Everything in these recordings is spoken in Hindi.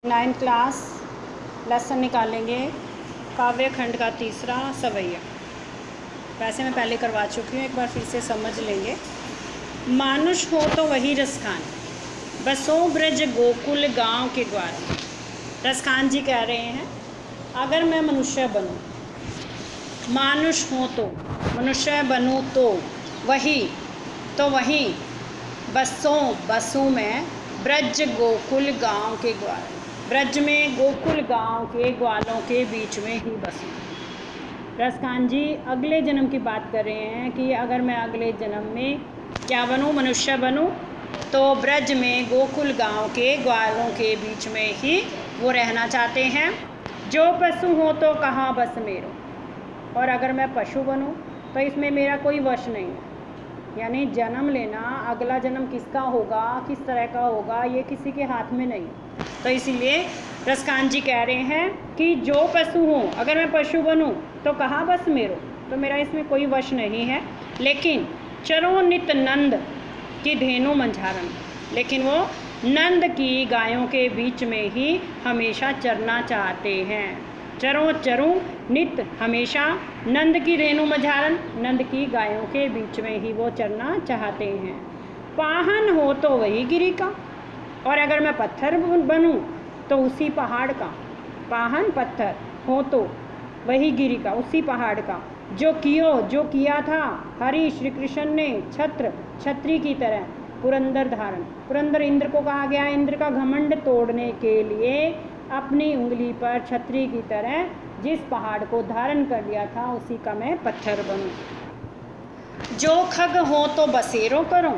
9th क्लास लेसन निकालेंगे काव्य खंड का तीसरा सवैया। वैसे मैं पहले करवा चुकी हूँ, एक बार फिर से समझ लेंगे। मानुष हो तो वही रसखान, बसो ब्रज गोकुल गांव के द्वार। रसखान जी कह रहे हैं अगर मैं मनुष्य बनूं, मानुष हो तो मनुष्य बनूं तो वही बसों में ब्रज गोकुल गांव के ग्वाल। ब्रज में गोकुल गांव के ग्वालों के बीच में ही बसूं। रसखान जी अगले जन्म की बात कर रहे हैं कि अगर मैं अगले जन्म में क्या बनूं, मनुष्य बनूं, तो ब्रज में गोकुल गांव के ग्वालों के बीच में ही वो रहना चाहते हैं। जो पशु हो तो कहाँ बस मेरो, और अगर मैं पशु बनूं तो इसमें मेरा कोई वश नहीं है। यानी जन्म लेना, अगला जन्म किसका होगा, किस तरह का होगा, ये किसी के हाथ में नहीं। तो इसीलिए रसखान जी कह रहे हैं कि जो पशु हूँ, अगर मैं पशु बनूं तो कहाँ बस मेरो, तो मेरा इसमें कोई वश नहीं है। लेकिन चरो नित नंद की धेनु मंझारन, लेकिन वो नंद की गायों के बीच में ही हमेशा चरना चाहते हैं। चरूं नित हमेशा नंद की रेणु मझारन, नंद की गायों के बीच में ही वो चरना चाहते हैं। पाहन हो तो वही गिरी का, और अगर मैं पत्थर बनूं तो उसी पहाड़ का। पाहन पत्थर हो तो वही गिरी का, उसी पहाड़ का। जो किया था हरि श्री कृष्ण ने छत्री की तरह पुरंदर धारण। पुरंदर इंद्र को कहा गया, इंद्र का घमंड तोड़ने के लिए अपनी उंगली पर छतरी की तरह जिस पहाड़ को धारण कर लिया था, उसी का मैं पत्थर बनूं। जो खग हो तो बसेरों करूं,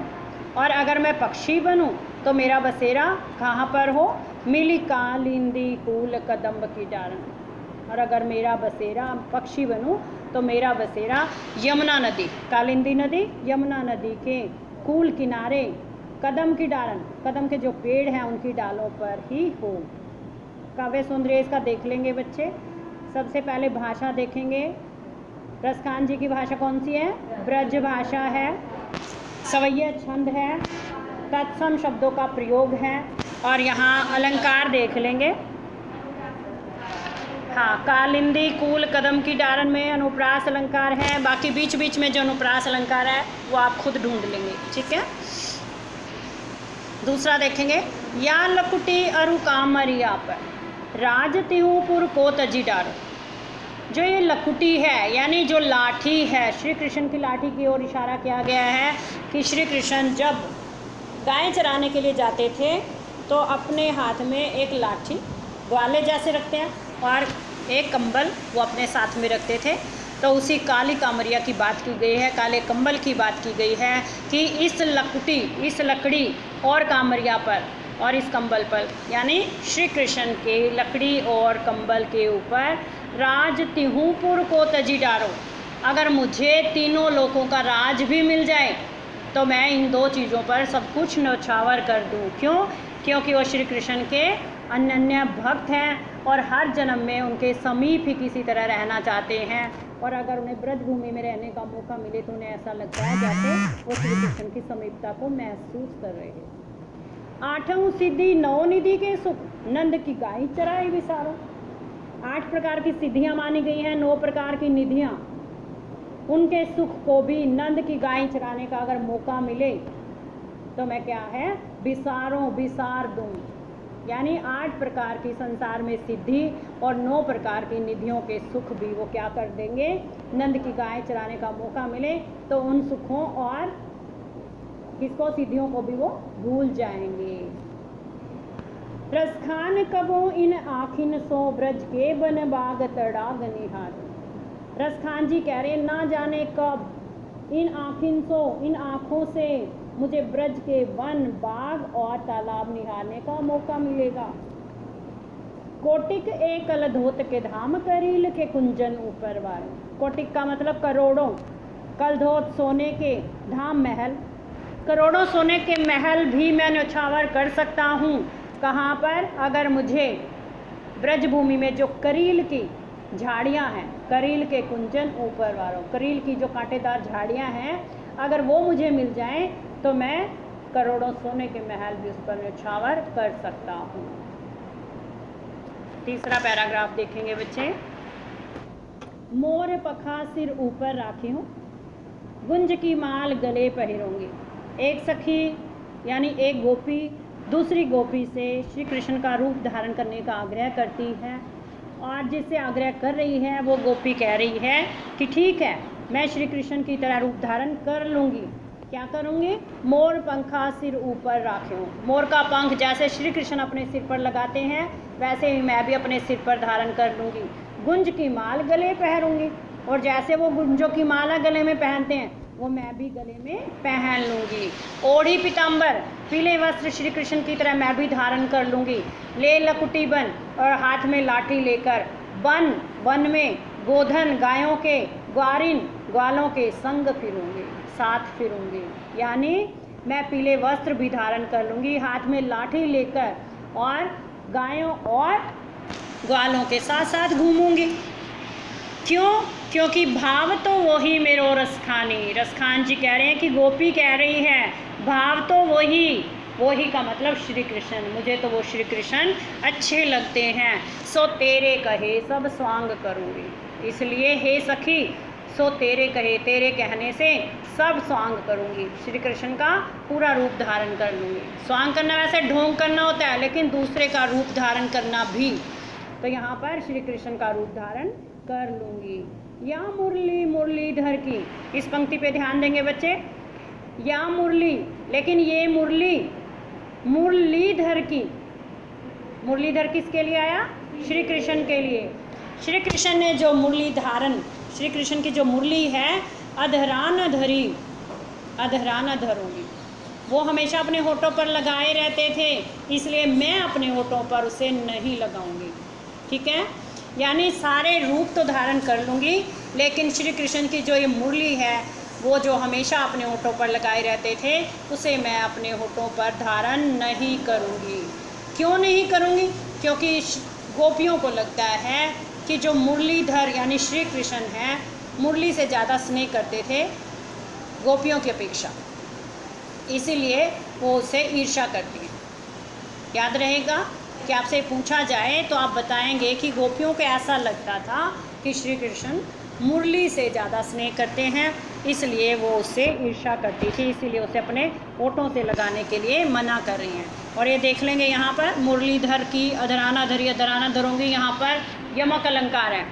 और अगर मैं पक्षी बनूं तो मेरा बसेरा कहाँ पर हो, मिली कालिंदी कूल कदम्ब की डारन। और अगर मेरा बसेरा पक्षी बनूं तो मेरा बसेरा यमुना नदी, कालिंदी नदी, यमुना नदी के कूल किनारे कदम की डारन, कदम के जो पेड़ हैं उनकी डालों पर ही हो। काव्य सौंदर्य इसका देख लेंगे बच्चे। सबसे पहले भाषा देखेंगे। रसखान जी की भाषा कौन सी है? ब्रज भाषा है। सवैया छंद है, तत्सम शब्दों का प्रयोग है, और यहाँ अलंकार देख लेंगे। हाँ, कालिंदी कूल कदम की डारन में अनुप्रास अलंकार है। बाकी बीच बीच में जो अनुप्रास अलंकार है वो आप खुद ढूंढ लेंगे, ठीक है। दूसरा देखेंगे, या लकुटी अरु कामरिया पर राज तिहुपुर को तजी डारो। जो ये लकुटी है, यानी जो लाठी है, श्री कृष्ण की लाठी की ओर इशारा किया गया है कि श्री कृष्ण जब गाय चराने के लिए जाते थे तो अपने हाथ में एक लाठी ग्वाले जैसे रखते हैं और एक कंबल वो अपने साथ में रखते थे। तो उसी काली कामरिया की बात की गई है, काले कंबल की बात की गई है कि इस लकड़ी और कामरिया पर और इस कंबल पर, यानी श्री कृष्ण के लकड़ी और कंबल के ऊपर राज तिहुपुर को तजी डारो। अगर मुझे तीनों लोगों का राज भी मिल जाए तो मैं इन दो चीज़ों पर सब कुछ न्यौछावर कर दूं। क्यों? क्योंकि वो श्री कृष्ण के अनन्य भक्त हैं और हर जन्म में उनके समीप ही किसी तरह रहना चाहते हैं। और अगर उन्हें ब्रजभूमि में रहने का मौका मिले तो उन्हें ऐसा लगता है जैसे वो श्री कृष्ण की समीपता को महसूस कर रहे हैं। आठों सिद्धि नौ निधि के सुख, नंद की गाय चराई विसारो। 8 प्रकार की सिद्धियां मानी गई हैं, 9 प्रकार की निधियां। उनके सुख को भी नंद की गाय चराने का अगर मौका मिले तो मैं क्या है, विसार दूं। यानी 8 प्रकार की संसार में सिद्धि और 9 प्रकार की निधियों के सुख भी वो क्या कर देंगे, नंद की गाय चराने का मौका मिले तो उन सुखों और किसको, सिद्धियों को भी वो भूल जाएंगे। रसखान कबो इन आखिन सो ब्रज के बन बाग तड़ाग निहार। रसखान जी कह रहे ना जाने कब इन आँखों से मुझे ब्रज के वन, बाग और तालाब निहारने का मौका मिलेगा। कोटिक एक कलधोत के धाम, करील के कुंजन ऊपर वार। कोटिक का मतलब करोड़ों, कलधोत सोने के धाम महल, करोड़ों सोने के महल भी मैं न्यौछावर कर सकता हूँ। कहाँ पर? अगर मुझे ब्रजभूमि में जो करील की झाड़ियाँ हैं, करील के कुंजन ऊपर वालों, करील की जो कांटेदार झाड़ियाँ हैं, अगर वो मुझे मिल जाएं तो मैं करोड़ों सोने के महल भी उस पर न्यौछावर कर सकता हूँ। तीसरा पैराग्राफ देखेंगे बच्चे। मोर पखा सिर ऊपर राखी हूँ, गुंज की माल गले पहिरूंगी। एक सखी यानी एक गोपी दूसरी गोपी से श्री कृष्ण का रूप धारण करने का आग्रह करती है, और जिससे आग्रह कर रही है वो गोपी कह रही है कि ठीक है, मैं श्री कृष्ण की तरह रूप धारण कर लूँगी। क्या करूँगी? मोर पंखा सिर ऊपर राखे हूँ। मोर का पंख जैसे श्री कृष्ण अपने सिर पर लगाते हैं वैसे ही मैं भी अपने सिर पर धारण कर लूँगी। गुंज की माल गले पहनूंगी, और जैसे वो गुंजों की माला गले में पहनते हैं वो मैं भी गले में पहन लूँगी। ओढ़ी पीताम्बर पीले वस्त्र श्री कृष्ण की तरह मैं भी धारण कर लूँगी। ले लकुटी बन और हाथ में लाठी लेकर वन वन में गोधन गायों के ग्वारिन ग्वालों के संग फिरूंगी, साथ फिरूंगी। यानी मैं पीले वस्त्र भी धारण कर लूँगी, हाथ में लाठी लेकर और गायों और ग्वालों के साथ साथ घूमूंगी। क्यों? क्योंकि भाव तो वही मेरो रसखानी। रसखान जी कह रहे हैं कि गोपी कह रही है भाव तो वही का मतलब श्री कृष्ण, मुझे तो वो श्री कृष्ण अच्छे लगते हैं। सो तेरे कहे सब स्वांग करूँगी, इसलिए हे सखी सो तेरे कहे, तेरे कहने से सब स्वांग करूँगी, श्री कृष्ण का पूरा रूप धारण कर लूँगी। स्वांग करना वैसे ढोंग करना होता है, लेकिन दूसरे का रूप धारण करना भी, तो यहाँ पर श्री कृष्ण का रूप धारण कर लूँगी। या मुरली मुरलीधर की, इस पंक्ति पे ध्यान देंगे बच्चे। या मुरली, लेकिन ये मुरली मुरलीधर की, मुरलीधर किसके लिए आया? श्री कृष्ण के लिए। श्री कृष्ण ने जो मुरली धारण, श्री कृष्ण की जो मुरली है अधराना धरी, अधराना धरूंगी। वो हमेशा अपने होठों पर लगाए रहते थे, इसलिए मैं अपने होठों पर उसे नहीं लगाऊंगी। ठीक है, यानी सारे रूप तो धारण कर लूँगी, लेकिन श्री कृष्ण की जो ये मुरली है वो जो हमेशा अपने होठों पर लगाए रहते थे उसे मैं अपने होठों पर धारण नहीं करूँगी। क्यों नहीं करूँगी? क्योंकि गोपियों को लगता है कि जो मुरलीधर यानी श्री कृष्ण हैं मुरली से ज़्यादा स्नेह करते थे गोपियों की अपेक्षा, इसीलिए वो उससे ईर्ष्या करती हैं। याद रहेगा कि आपसे पूछा जाए तो आप बताएंगे कि गोपियों को ऐसा लगता था कि श्री कृष्ण मुरली से ज़्यादा स्नेह करते हैं, इसलिए वो उससे ईर्ष्या करती थी, इसीलिए उसे अपने होठों से लगाने के लिए मना कर रही हैं। और ये देख लेंगे यहाँ पर मुरलीधर की अधराना धरी, अधराना धरूंगी, यहाँ पर यमक अलंकार है।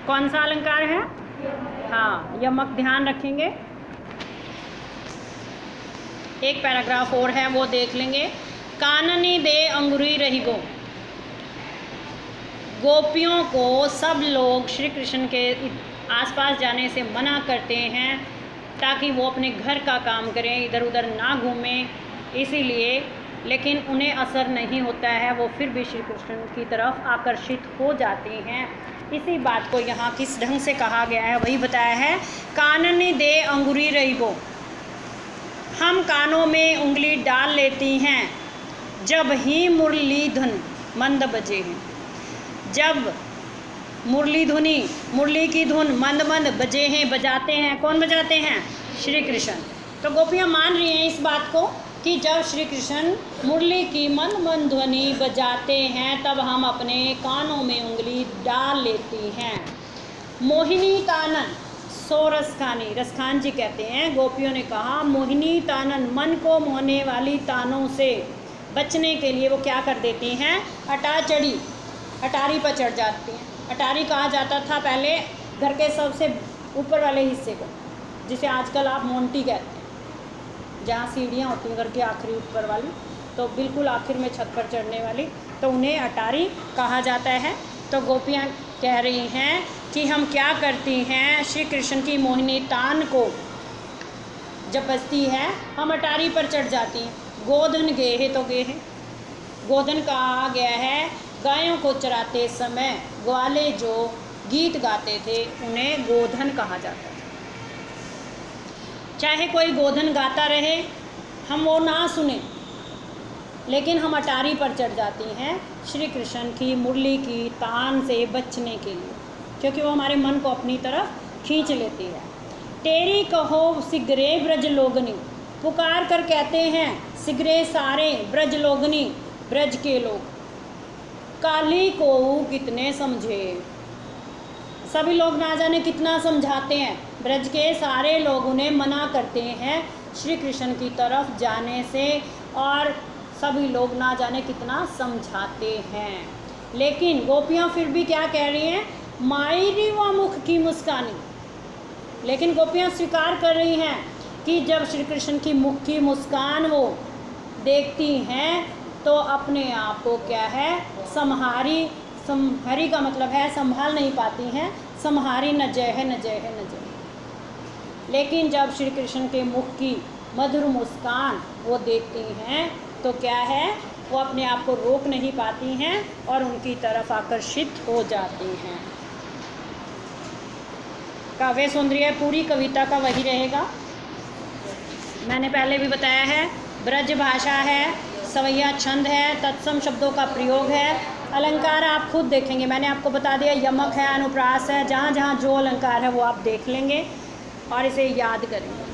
कौन सा अलंकार है? हाँ, यमक, ध्यान रखेंगे। एक पैराग्राफ और है वो देख लेंगे। काननी दे अंगुरी रही गो, गोपियों को सब लोग श्री कृष्ण के आसपास जाने से मना करते हैं ताकि वो अपने घर का काम करें, इधर उधर ना घूमें, इसीलिए, लेकिन उन्हें असर नहीं होता है, वो फिर भी श्री कृष्ण की तरफ आकर्षित हो जाती हैं। इसी बात को यहाँ किस ढंग से कहा गया है वही बताया है। काननी दे अंगुरी रही गो, हम कानों में उंगली डाल लेती हैं जब ही मुरली धुन मंद बजे हैं। जब मुरली धुनी, मुरली की धुन मंद मंद बजे हैं, बजाते हैं, कौन बजाते हैं? श्री कृष्ण। तो गोपियाँ मान रही हैं इस बात को कि जब श्री कृष्ण मुरली की मंद मंद ध्वनि बजाते हैं तब हम अपने कानों में उंगली डाल लेती हैं। मोहिनी तानन सो रसखानी, रसखान जी कहते हैं गोपियों ने कहा मोहिनी तानन, मन को मोहने वाली तानों से बचने के लिए वो क्या कर देती हैं? अटाचड़ी, अटारी पर चढ़ जाती हैं। अटारी कहा जाता था पहले घर के सबसे ऊपर वाले हिस्से को, जिसे आजकल आप मोंटी कहते हैं, जहाँ सीढ़ियाँ होती हैं घर की आखिरी ऊपर वाली, तो बिल्कुल आखिर में छत पर चढ़ने वाली, तो उन्हें अटारी कहा जाता है। तो गोपियाँ कह रही हैं कि हम क्या करती हैं, श्री कृष्ण की मोहिनी तान को जब बजती है हम अटारी पर चढ़ जाती हैं। गोधन गेहे, तो गेहे गोधन कहा गया है, गायों को चराते समय ग्वाले जो गीत गाते थे उन्हें गोधन कहा जाता था। चाहे कोई गोधन गाता रहे हम वो ना सुने, लेकिन हम अटारी पर चढ़ जाती हैं श्री कृष्ण की मुरली की तान से बचने के लिए, क्योंकि वो हमारे मन को अपनी तरफ खींच लेती है। तेरी कहो सिगरे ब्रज लोगनी, पुकार कर कहते हैं सिगरे सारे ब्रज लोगनी, ब्रज के लोग। काली को कितने समझे। सभी लोग ना जाने कितना समझाते हैं, ब्रज के सारे लोग उन्हें मना करते हैं श्री कृष्ण की तरफ जाने से, और सभी लोग ना जाने कितना समझाते हैं, लेकिन गोपियाँ फिर भी क्या कह रही हैं, मायरी व मुख की मुस्कानी। लेकिन गोपियाँ स्वीकार कर रही हैं कि जब श्री कृष्ण की मुख की मुस्कान वो देखती हैं तो अपने आप को क्या है, संहारी का मतलब है संभाल नहीं पाती हैं, संहारी न जय है न जय है न जय। लेकिन जब श्री कृष्ण के मुख की मधुर मुस्कान वो देखती हैं तो क्या है, वो अपने आप को रोक नहीं पाती हैं और उनकी तरफ आकर्षित हो जाती हैं। काव्य सौंदर्य पूरी कविता का वही रहेगा, मैंने पहले भी बताया है, ब्रज भाषा है, सवैया छंद है, तत्सम शब्दों का प्रयोग है, अलंकार आप खुद देखेंगे, मैंने आपको बता दिया यमक है, अनुप्रास है, जहाँ जहाँ जो अलंकार है वो आप देख लेंगे और इसे याद करेंगे।